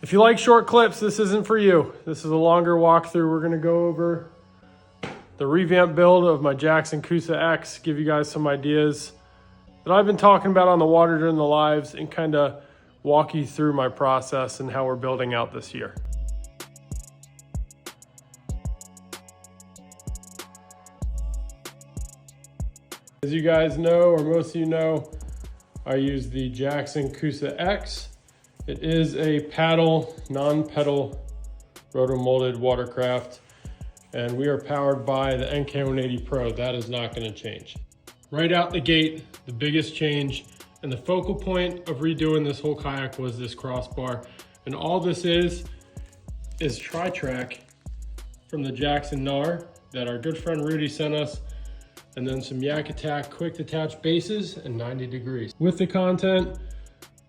If you like short clips, this isn't for you. This is a longer walkthrough. We're gonna go over the revamped build of my Jackson CoosaX, give you guys some ideas that I've been talking about on the water during the lives, and kind of walk you through my process and how we're building out this year. As you guys know, or most of you know, I use the Jackson CoosaX. It is a paddle, non-pedal, roto-molded watercraft, and we are powered by the NK180 Pro. That is not going to change. Right out the gate, the biggest change and the focal point of redoing this whole kayak was this crossbar. And all this is tri-track from the Jackson NAR that our good friend Rudy sent us, and then some Yak Attack quick detach bases and 90 degrees. With the content,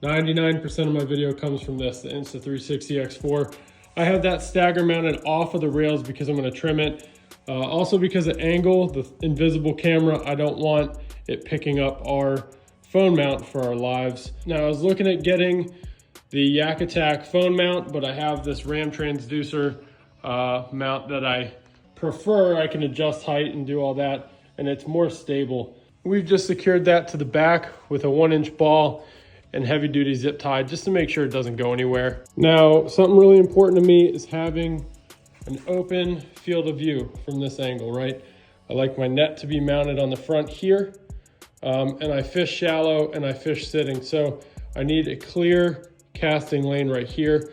99% of my video comes from this, the Insta360 X4. I have that stagger mounted off of the rails because I'm gonna trim it. Also because of angle, the invisible camera, I don't want it picking up our phone mount for our lives. Now I was looking at getting the Yak Attack phone mount, but I have this RAM transducer mount that I prefer. I can adjust height and do all that, and it's more stable. We've just secured that to the back with a 1-inch ball and heavy duty zip tie just to make sure it doesn't go anywhere. Now, something really important to me is having an open field of view from this angle, right? I like my net to be mounted on the front here, and I fish shallow and I fish sitting. So I need a clear casting lane right here.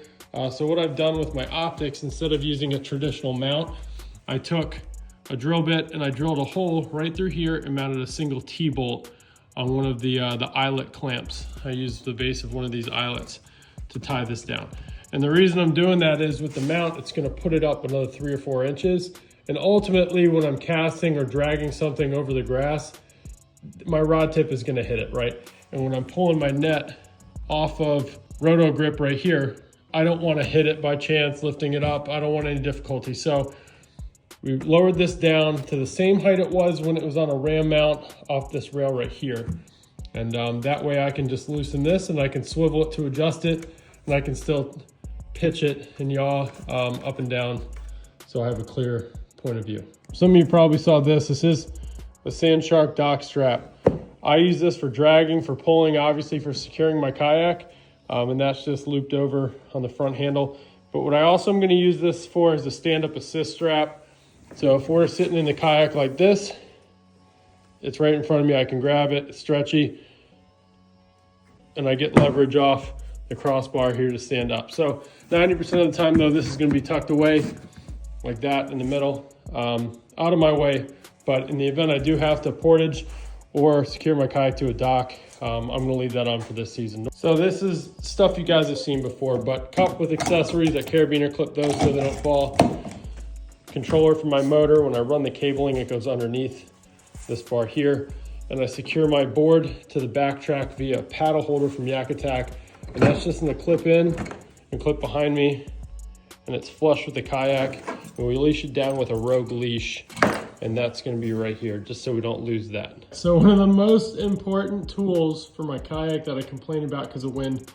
So what I've done with my optics, instead of using a traditional mount, I took a drill bit and I drilled a hole right through here and mounted a single T-bolt on one of the eyelet clamps. I used the base of one of these eyelets to tie this down. And the reason I'm doing that is with the mount, it's gonna put it up another 3 or 4 inches. And ultimately, when I'm casting or dragging something over the grass, my rod tip is gonna hit it, right? And when I'm pulling my net off of roto grip right here, I don't wanna hit it by chance, lifting it up. I don't want any difficulty. So we lowered this down to the same height it was when it was on a ram mount off this rail right here. And that way I can just loosen this and I can swivel it to adjust it, and I can still pitch it and yaw up and down so I have a clear point of view. Some of you probably saw this. This is the Sand Shark dock strap. I use this for dragging, for pulling, obviously for securing my kayak, and that's just looped over on the front handle. But what I also am going to use this for is a stand-up assist strap. So if we're sitting in the kayak like this, it's right in front of me. I can grab it, it's stretchy, and I get leverage off the crossbar here to stand up. So 90% of the time though, this is gonna be tucked away like that in the middle, out of my way. But in the event I do have to portage or secure my kayak to a dock, I'm gonna leave that on for this season. So this is stuff you guys have seen before, but cup with accessories, that carabiner clip those so they don't fall. Controller for my motor. When I run the cabling, it goes underneath this bar here, and I secure my board to the back track via a paddle holder from Yak Attack, and that's just in the clip in and clip behind me, and it's flush with the kayak, and we leash it down with a Rogue leash, and that's going to be right here just so we don't lose that. So one of the most important tools for my kayak that I complain about because of wind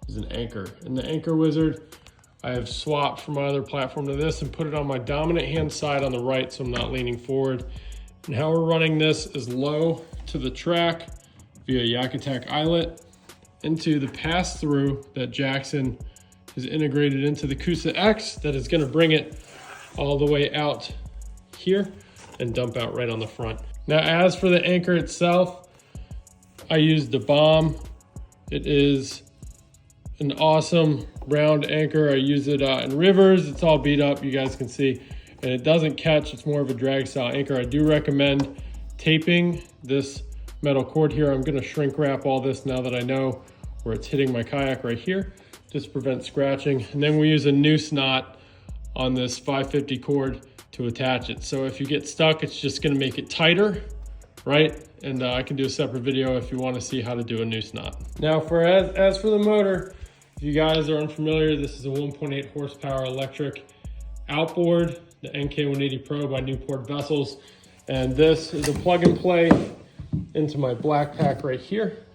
is an anchor, and the Anchor Wizard I have swapped from my other platform to this and put it on my dominant hand side on the right so I'm not leaning forward. And how we're running this is low to the track via Yak Attack eyelet into the pass-through that Jackson has integrated into the CoosaX that is going to bring it all the way out here and dump out right on the front. Now as for the anchor itself, I used the Bomb. It is an awesome round anchor. I use it in rivers. It's all beat up, you guys can see, and it doesn't catch. It's more of a drag style anchor. I do recommend taping this metal cord here. I'm gonna shrink wrap all this now that I know where it's hitting my kayak right here, just to prevent scratching. And then we use a noose knot on this 550 cord to attach it. So if you get stuck, it's just gonna make it tighter, right? And I can do a separate video if you wanna see how to do a noose knot. Now as for the motor, if you guys are unfamiliar, this is a 1.8 horsepower electric outboard, the NK180 Pro by Newport Vessels. And this is a plug and play into my black pack right here.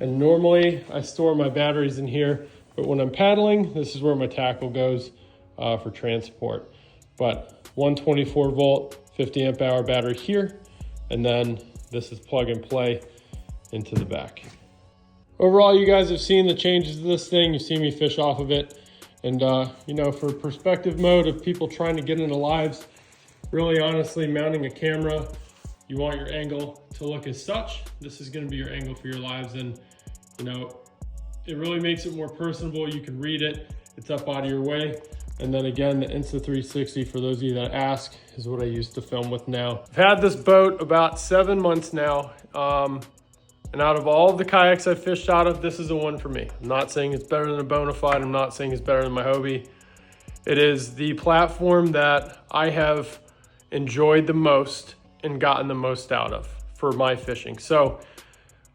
And normally I store my batteries in here, But when I'm paddling, this is where my tackle goes for transport. But 124 volt, 50 amp hour battery here. And then this is plug and play into the back. Overall, you guys have seen the changes to this thing. You've seen me fish off of it. And you know, for perspective mode of people trying to get into lives, really honestly, mounting a camera, you want your angle to look as such. This is gonna be your angle for your lives. And you know, it really makes it more personable. You can read it, it's up out of your way. And then again, the Insta360, for those of you that ask, is what I use to film with now. I've had this boat about 7 months now. And out of all of the kayaks I've fished out of, this is the one for me. I'm not saying it's better than a Bonafide. I'm not saying it's better than my Hobie. It is the platform that I have enjoyed the most and gotten the most out of for my fishing. So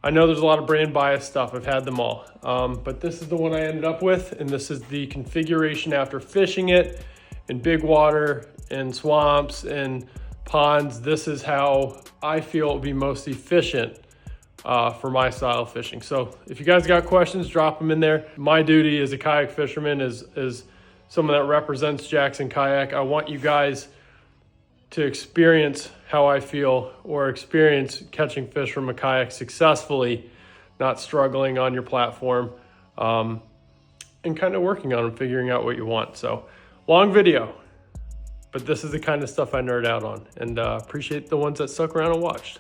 I know there's a lot of brand bias stuff. I've had them all. But this is the one I ended up with. And this is the configuration after fishing it in big water, in swamps, and ponds. This is how I feel it will be most efficient for my style of fishing. So if you guys got questions, drop them in there. My duty as a kayak fisherman is someone that represents Jackson Kayak. I want you guys to experience how I feel, or experience catching fish from a kayak successfully, not struggling on your platform, and kind of working on and figuring out what you want. So long video, but this is the kind of stuff I nerd out on, and appreciate the ones that stuck around and watched.